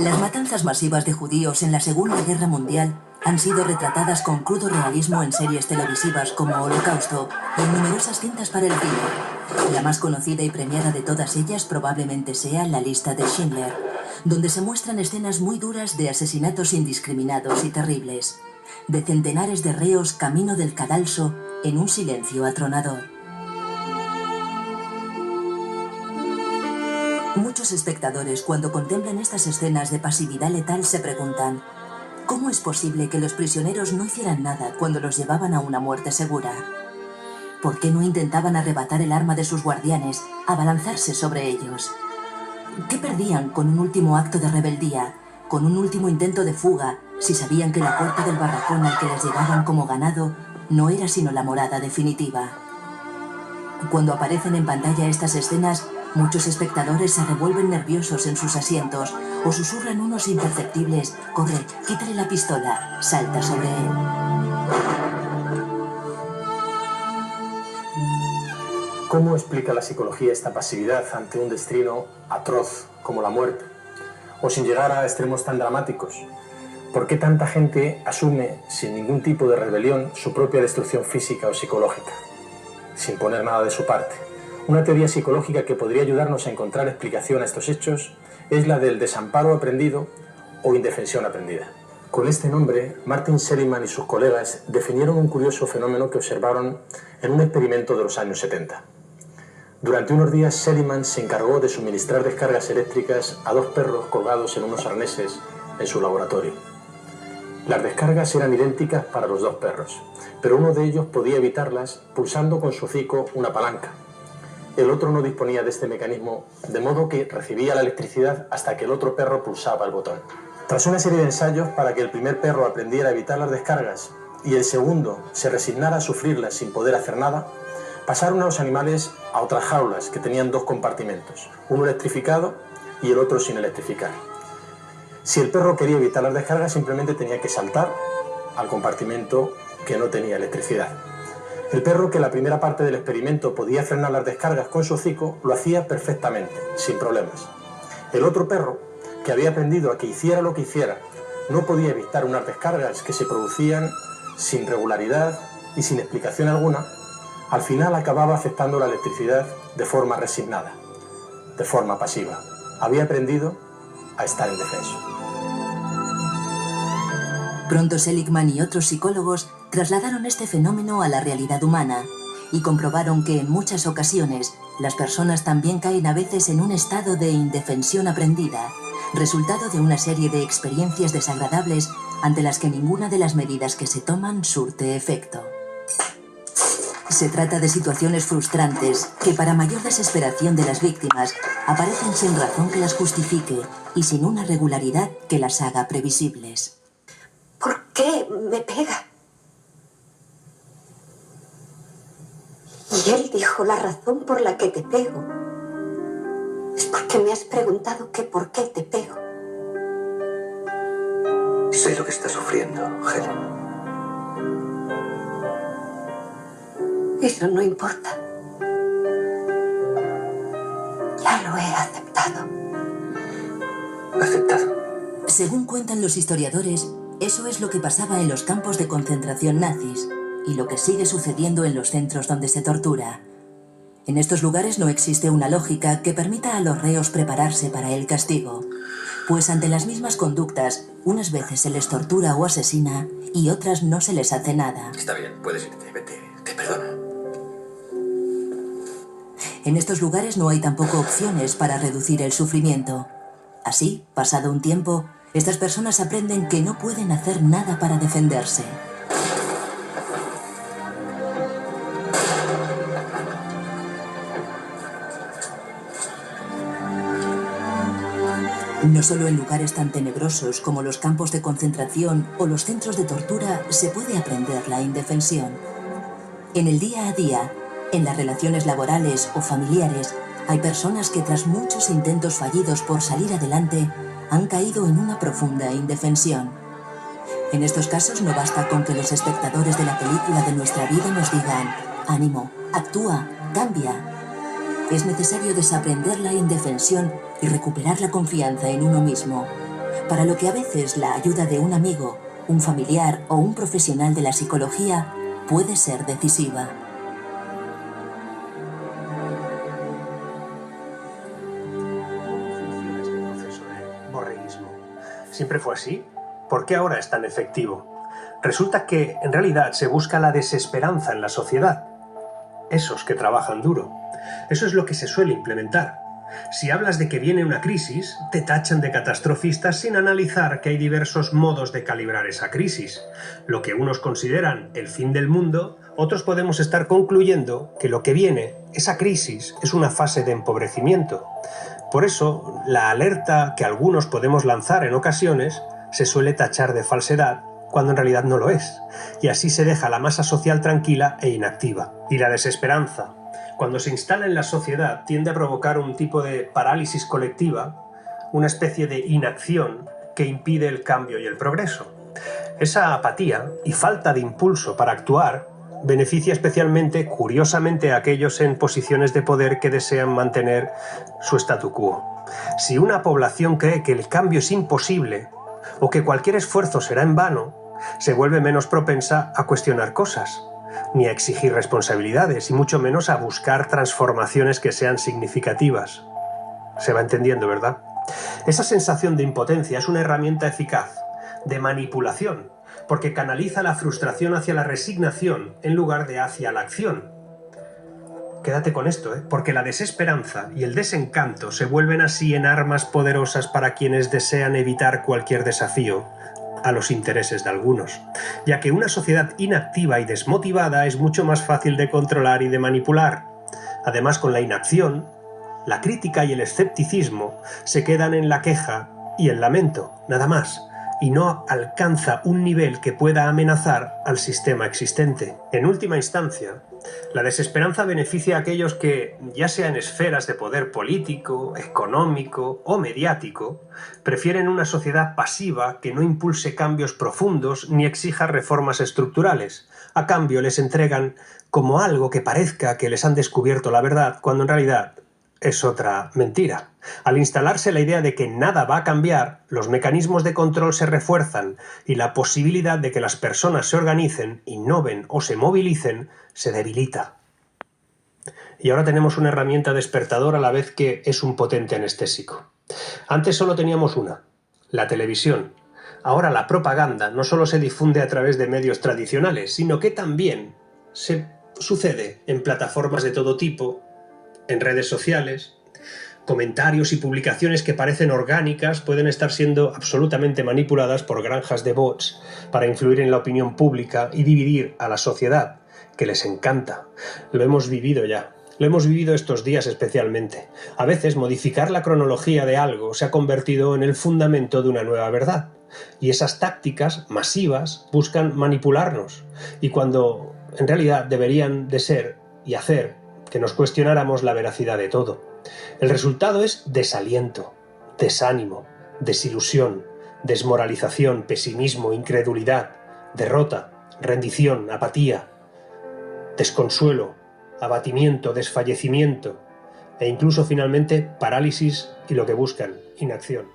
Las matanzas masivas de judíos en la Segunda Guerra Mundial han sido retratadas con crudo realismo en series televisivas como Holocausto y en numerosas cintas para el cine. La más conocida y premiada de todas ellas probablemente sea La lista de Schindler, donde se muestran escenas muy duras de asesinatos indiscriminados y terribles, de centenares de reos camino del cadalso en un silencio atronador. Muchos espectadores, cuando contemplan estas escenas de pasividad letal, se preguntan: ¿cómo es posible que los prisioneros no hicieran nada cuando los llevaban a una muerte segura? ¿Por qué no intentaban arrebatar el arma de sus guardianes, abalanzarse sobre ellos? ¿Qué perdían con un último acto de rebeldía, con un último intento de fuga, si sabían que la puerta del barracón al que les llevaban como ganado no era sino la morada definitiva? Cuando aparecen en pantalla estas escenas, muchos espectadores se revuelven nerviosos en sus asientos o susurran unos imperceptibles: corre, quítale la pistola, salta sobre él. ¿Cómo explica la psicología esta pasividad ante un destino atroz como la muerte? O sin llegar a extremos tan dramáticos. ¿Por qué tanta gente asume sin ningún tipo de rebelión su propia destrucción física o psicológica, sin poner nada de su parte? Una teoría psicológica que podría ayudarnos a encontrar explicación a estos hechos es la del desamparo aprendido o indefensión aprendida. Con este nombre, Martin Seligman y sus colegas definieron un curioso fenómeno que observaron en un experimento de los años 70. Durante unos días, Seligman se encargó de suministrar descargas eléctricas a 2 perros colgados en unos arneses en su laboratorio. Las descargas eran idénticas para los 2 perros, pero uno de ellos podía evitarlas pulsando con su hocico una palanca. El otro no disponía de este mecanismo, de modo que recibía la electricidad hasta que el otro perro pulsaba el botón. Tras una serie de ensayos para que el primer perro aprendiera a evitar las descargas y el segundo se resignara a sufrirlas sin poder hacer nada, pasaron a los animales a otras jaulas que tenían 2 compartimentos, uno electrificado y el otro sin electrificar. Si el perro quería evitar las descargas, simplemente tenía que saltar al compartimento que no tenía electricidad. El perro, que en la primera parte del experimento podía frenar las descargas con su hocico, lo hacía perfectamente, sin problemas. El otro perro, que había aprendido a que hiciera lo que hiciera, no podía evitar unas descargas que se producían sin regularidad y sin explicación alguna. Al final acababa aceptando la electricidad de forma resignada, de forma pasiva. Había aprendido a estar indefenso. Pronto Seligman y otros psicólogos trasladaron este fenómeno a la realidad humana y comprobaron que en muchas ocasiones las personas también caen a veces en un estado de indefensión aprendida, resultado de una serie de experiencias desagradables ante las que ninguna de las medidas que se toman surte efecto. Se trata de situaciones frustrantes que, para mayor desesperación de las víctimas, aparecen sin razón que las justifique y sin una regularidad que las haga previsibles. ¿Por qué me pega? Y él dijo: la razón por la que te pego es porque me has preguntado que por qué te pego. Sé lo que estás sufriendo, Helen. Eso no importa. Ya lo he aceptado. ¿Aceptado? Según cuentan los historiadores, eso es lo que pasaba en los campos de concentración nazis y lo que sigue sucediendo en los centros donde se tortura. En estos lugares no existe una lógica que permita a los reos prepararse para el castigo, pues ante las mismas conductas, unas veces se les tortura o asesina y otras no se les hace nada. Está bien, puedes irte, vete, te perdona. En estos lugares no hay tampoco opciones para reducir el sufrimiento. Así, pasado un tiempo, estas personas aprenden que no pueden hacer nada para defenderse. No solo en lugares tan tenebrosos como los campos de concentración o los centros de tortura se puede aprender la indefensión. En el día a día, en las relaciones laborales o familiares, hay personas que tras muchos intentos fallidos por salir adelante han caído en una profunda indefensión. En estos casos no basta con que los espectadores de la película de nuestra vida nos digan: ánimo, actúa, cambia. Es necesario desaprender la indefensión y recuperar la confianza en uno mismo. para lo que a veces la ayuda de un amigo, un familiar o un profesional de la psicología puede ser decisiva. ¿Siempre fue así? ¿Por qué ahora es tan efectivo? Resulta que, en realidad, se busca la desesperanza en la sociedad. Esos que trabajan duro. Eso es lo que se suele implementar. Si hablas de que viene una crisis, te tachan de catastrofista sin analizar que hay diversos modos de calibrar esa crisis. Lo que unos consideran el fin del mundo, otros podemos estar concluyendo que lo que viene, esa crisis, es una fase de empobrecimiento. Por eso, la alerta que algunos podemos lanzar en ocasiones se suele tachar de falsedad cuando en realidad no lo es, y así se deja la masa social tranquila e inactiva. Y la desesperanza, cuando se instala en la sociedad, tiende a provocar un tipo de parálisis colectiva, una especie de inacción que impide el cambio y el progreso. Esa apatía y falta de impulso para actuar beneficia especialmente, curiosamente, a aquellos en posiciones de poder que desean mantener su statu quo. Si una población cree que el cambio es imposible o que cualquier esfuerzo será en vano, se vuelve menos propensa a cuestionar cosas, ni a exigir responsabilidades, y mucho menos a buscar transformaciones que sean significativas. Se va entendiendo, ¿verdad? Esa sensación de impotencia es una herramienta eficaz de manipulación, porque canaliza la frustración hacia la resignación en lugar de hacia la acción. Quédate con esto, porque la desesperanza y el desencanto se vuelven así en armas poderosas para quienes desean evitar cualquier desafío a los intereses de algunos, ya que una sociedad inactiva y desmotivada es mucho más fácil de controlar y de manipular. Además, con la inacción, la crítica y el escepticismo se quedan en la queja y el lamento, nada más, y no alcanza un nivel que pueda amenazar al sistema existente. En última instancia, la desesperanza beneficia a aquellos que, ya sea en esferas de poder político, económico o mediático, prefieren una sociedad pasiva que no impulse cambios profundos ni exija reformas estructurales. A cambio les entregan como algo que parezca que les han descubierto la verdad, cuando en realidad es otra mentira. Al instalarse la idea de que nada va a cambiar, los mecanismos de control se refuerzan y la posibilidad de que las personas se organicen, innoven o se movilicen se debilita. Y ahora tenemos una herramienta despertadora a la vez que es un potente anestésico. Antes solo teníamos una, la televisión. Ahora la propaganda no solo se difunde a través de medios tradicionales, sino que también se sucede en plataformas de todo tipo, en redes sociales. Comentarios y publicaciones que parecen orgánicas pueden estar siendo absolutamente manipuladas por granjas de bots para influir en la opinión pública y dividir a la sociedad, que les encanta. Lo hemos vivido ya. Lo hemos vivido estos días especialmente. A veces modificar la cronología de algo se ha convertido en el fundamento de una nueva verdad. Y esas tácticas masivas buscan manipularnos. Y cuando en realidad deberían de ser y hacer que nos cuestionáramos la veracidad de todo. El resultado es desaliento, desánimo, desilusión, desmoralización, pesimismo, incredulidad, derrota, rendición, apatía, desconsuelo, abatimiento, desfallecimiento e incluso finalmente parálisis y lo que buscan, inacción.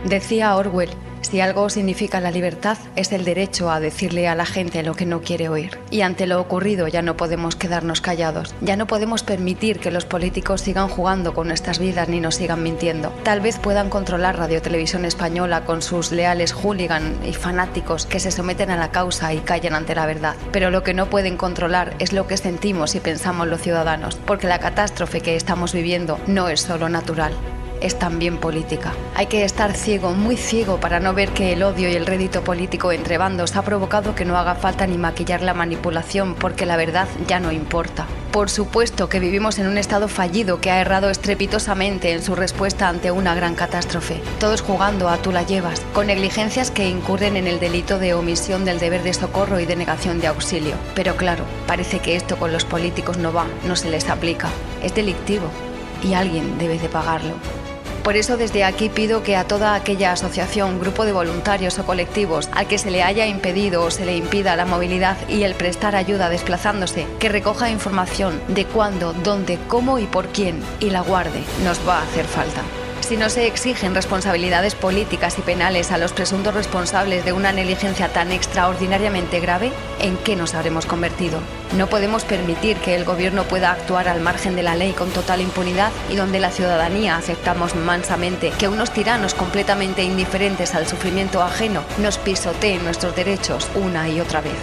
Decía Orwell, si algo significa la libertad es el derecho a decirle a la gente lo que no quiere oír. Y ante lo ocurrido ya no podemos quedarnos callados. Ya no podemos permitir que los políticos sigan jugando con nuestras vidas ni nos sigan mintiendo. Tal vez puedan controlar Radio Televisión Española con sus leales hooligan y fanáticos que se someten a la causa y callan ante la verdad. Pero lo que no pueden controlar es lo que sentimos y pensamos los ciudadanos, porque la catástrofe que estamos viviendo no es solo natural. Es también política. Hay que estar ciego, muy ciego, para no ver que el odio y el rédito político entre bandos ha provocado que no haga falta ni maquillar la manipulación, porque la verdad ya no importa. Por supuesto que vivimos en un estado fallido que ha errado estrepitosamente en su respuesta ante una gran catástrofe. Todos jugando a tú la llevas, con negligencias que incurren en el delito de omisión del deber de socorro y de negación de auxilio. Pero claro, parece que esto con los políticos no va, no se les aplica. Es delictivo y alguien debe de pagarlo. Por eso desde aquí pido que a toda aquella asociación, grupo de voluntarios o colectivos al que se le haya impedido o se le impida la movilidad y el prestar ayuda desplazándose, que recoja información de cuándo, dónde, cómo y por quién y la guarde. Nos va a hacer falta. Si no se exigen responsabilidades políticas y penales a los presuntos responsables de una negligencia tan extraordinariamente grave, ¿en qué nos habremos convertido? No podemos permitir que el gobierno pueda actuar al margen de la ley con total impunidad y donde la ciudadanía aceptamos mansamente que unos tiranos completamente indiferentes al sufrimiento ajeno nos pisoteen nuestros derechos una y otra vez.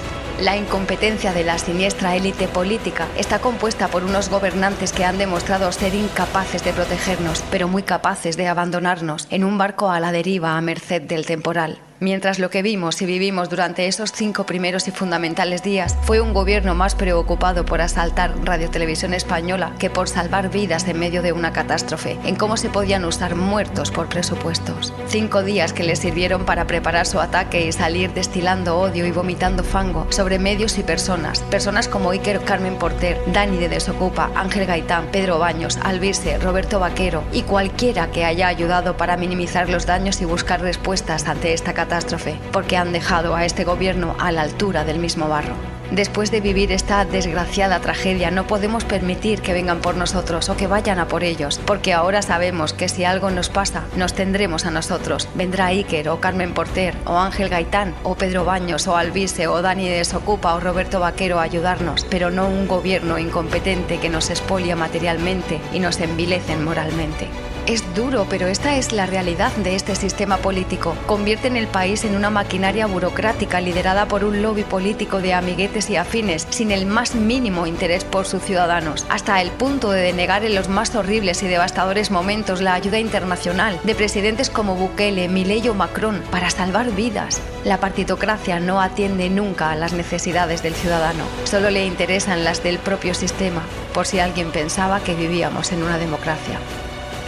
La incompetencia de la siniestra élite política está compuesta por unos gobernantes que han demostrado ser incapaces de protegernos, pero muy capaces de abandonarnos en un barco a la deriva a merced del temporal. Mientras lo que vimos y vivimos durante esos 5 primeros y fundamentales días fue un gobierno más preocupado por asaltar Radio Televisión Española que por salvar vidas en medio de una catástrofe, en cómo se podían usar muertos por presupuestos. 5 días que les sirvieron para preparar su ataque y salir destilando odio y vomitando fango sobre medios y personas como Iker Carmen Porter, Dani de Desocupa, Ángel Gaitán, Pedro Baños, Albirse, Roberto Vaquero y cualquiera que haya ayudado para minimizar los daños y buscar respuestas ante esta catástrofe, porque han dejado a este gobierno a la altura del mismo barro. Después de vivir esta desgraciada tragedia, no podemos permitir que vengan por nosotros o que vayan a por ellos, porque ahora sabemos que si algo nos pasa, nos tendremos a nosotros. Vendrá Iker o Carmen Porter o Ángel Gaitán o Pedro Baños o Albirse o Dani de Desocupa o Roberto Vaquero a ayudarnos, pero no un gobierno incompetente que nos expolia materialmente y nos envilecen moralmente. Es duro, pero esta es la realidad de este sistema político. Convierten el país en una maquinaria burocrática liderada por un lobby político de amiguetes y afines, sin el más mínimo interés por sus ciudadanos, hasta el punto de denegar en los más horribles y devastadores momentos la ayuda internacional de presidentes como Bukele, Milei o Macron para salvar vidas. La partitocracia no atiende nunca a las necesidades del ciudadano, solo le interesan las del propio sistema, por si alguien pensaba que vivíamos en una democracia.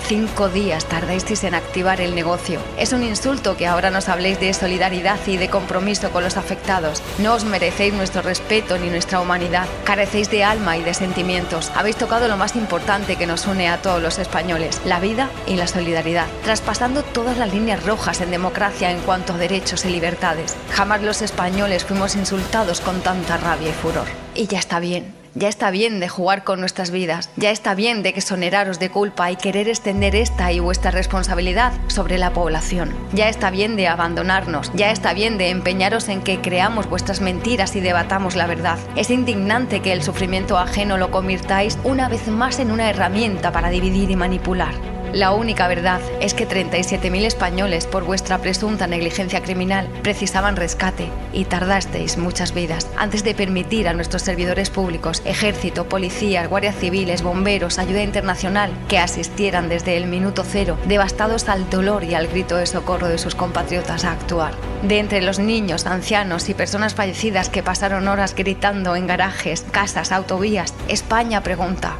5 días tardasteis en activar el negocio. Es un insulto que ahora nos habléis de solidaridad y de compromiso con los afectados. No os merecéis nuestro respeto ni nuestra humanidad. Carecéis de alma y de sentimientos. Habéis tocado lo más importante que nos une a todos los españoles, la vida y la solidaridad, traspasando todas las líneas rojas en democracia en cuanto a derechos y libertades. Jamás los españoles fuimos insultados con tanta rabia y furor. Y ya está bien. Ya está bien de jugar con nuestras vidas, ya está bien de exoneraros de culpa y querer extender esta y vuestra responsabilidad sobre la población. Ya está bien de abandonarnos, ya está bien de empeñaros en que creamos vuestras mentiras y debatamos la verdad. Es indignante que el sufrimiento ajeno lo convirtáis una vez más en una herramienta para dividir y manipular. La única verdad es que 37.000 españoles, por vuestra presunta negligencia criminal, precisaban rescate y tardasteis muchas vidas antes de permitir a nuestros servidores públicos, ejército, policías, guardias civiles, bomberos, ayuda internacional, que asistieran desde el minuto cero, devastados al dolor y al grito de socorro de sus compatriotas a actuar. De entre los niños, ancianos y personas fallecidas que pasaron horas gritando en garajes, casas, autovías, España pregunta: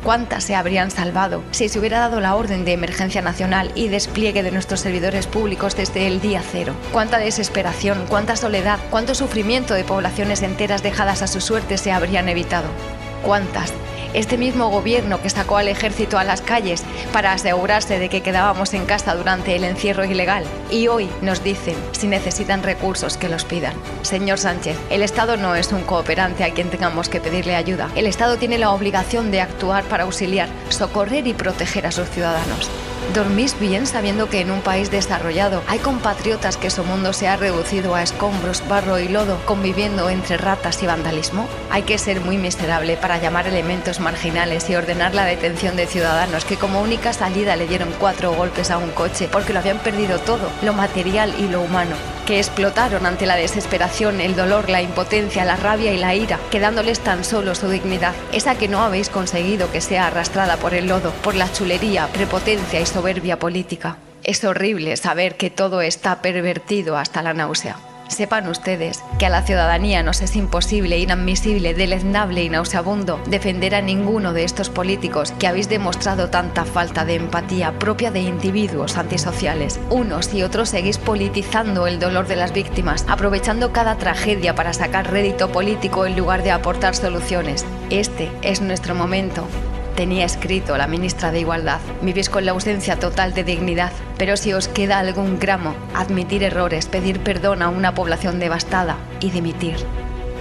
¿cuántas se habrían salvado si se hubiera dado la orden de emergencia nacional y despliegue de nuestros servidores públicos desde el día cero? ¿Cuánta desesperación, cuánta soledad, cuánto sufrimiento de poblaciones enteras dejadas a su suerte se habrían evitado? ¿Cuántas? Este mismo gobierno que sacó al ejército a las calles para asegurarse de que quedábamos en casa durante el encierro ilegal. Y hoy nos dicen, si necesitan recursos, que los pidan. Señor Sánchez, el Estado no es un cooperante a quien tengamos que pedirle ayuda. El Estado tiene la obligación de actuar para auxiliar, socorrer y proteger a sus ciudadanos. ¿Dormís bien sabiendo que en un país desarrollado hay compatriotas que su mundo se ha reducido a escombros, barro y lodo, conviviendo entre ratas y vandalismo? Hay que ser muy miserable para llamar elementos marginales y ordenar la detención de ciudadanos que como única salida le dieron 4 golpes a un coche porque lo habían perdido todo, lo material y lo humano, que explotaron ante la desesperación, el dolor, la impotencia, la rabia y la ira, quedándoles tan solo su dignidad, esa que no habéis conseguido que sea arrastrada por el lodo, por la chulería, prepotencia y soberbia política. Es horrible saber que todo está pervertido hasta la náusea. Sepan ustedes que a la ciudadanía nos es imposible, inadmisible, deleznable y nauseabundo defender a ninguno de estos políticos que habéis demostrado tanta falta de empatía propia de individuos antisociales. Unos y otros seguís politizando el dolor de las víctimas, aprovechando cada tragedia para sacar rédito político en lugar de aportar soluciones. Este es nuestro momento. tenía escrito la ministra de Igualdad. Vivís con la ausencia total de dignidad, pero si os queda algún gramo, admitir errores, pedir perdón a una población devastada y dimitir.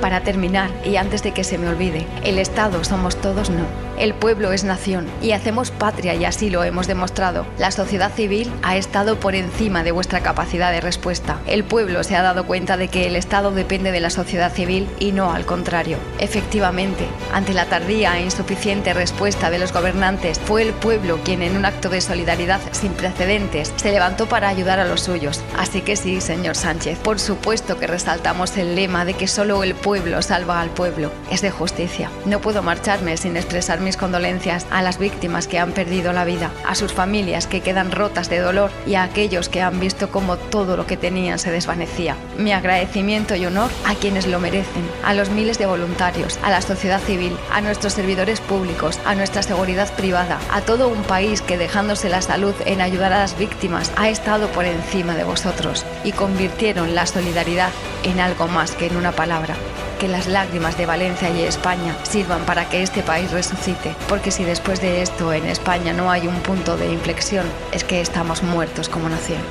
Para terminar, y antes de que se me olvide, el Estado somos todos, no. El pueblo es nación y hacemos patria, y así lo hemos demostrado. La sociedad civil ha estado por encima de vuestra capacidad de respuesta. El pueblo se ha dado cuenta de que el Estado depende de la sociedad civil y no al contrario. Efectivamente, ante la tardía e insuficiente respuesta de los gobernantes, fue el pueblo quien, en un acto de solidaridad sin precedentes, se levantó para ayudar a los suyos. Así que sí, señor Sánchez, por supuesto que resaltamos el lema de que solo el pueblo salva al pueblo. Es de justicia. No puedo marcharme sin expresar mis condolencias a las víctimas que han perdido la vida, a sus familias que quedan rotas de dolor y a aquellos que han visto cómo todo lo que tenían se desvanecía. Mi agradecimiento y honor a quienes lo merecen, a los miles de voluntarios, a la sociedad civil, a nuestros servidores públicos, a nuestra seguridad privada, a todo un país que, dejándose la salud en ayudar a las víctimas, ha estado por encima de vosotros y convirtieron la solidaridad en algo más que en una palabra. Que las lágrimas de Valencia y España sirvan para que este país resucite, porque si después de esto en España no hay un punto de inflexión, es que estamos muertos como nación.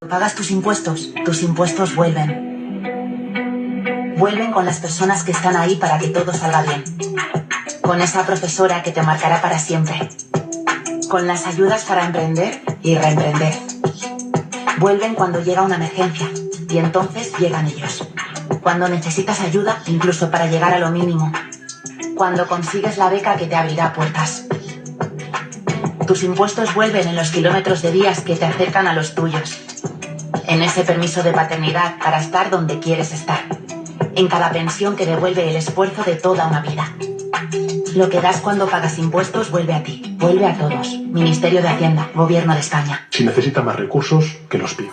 Pagas tus impuestos vuelven. Vuelven con las personas que están ahí para que todo salga bien. Con esa profesora que te marcará para siempre. Con las ayudas para emprender y reemprender. Vuelven cuando llega una emergencia y entonces llegan ellos. Cuando necesitas ayuda, incluso para llegar a lo mínimo. Cuando consigues la beca que te abrirá puertas. Tus impuestos vuelven en los kilómetros de días que te acercan a los tuyos. En ese permiso de paternidad para estar donde quieres estar. En cada pensión que devuelve el esfuerzo de toda una vida. Lo que das cuando pagas impuestos vuelve a ti, vuelve a todos. Ministerio de Hacienda, Gobierno de España. Si necesita más recursos, que los pida.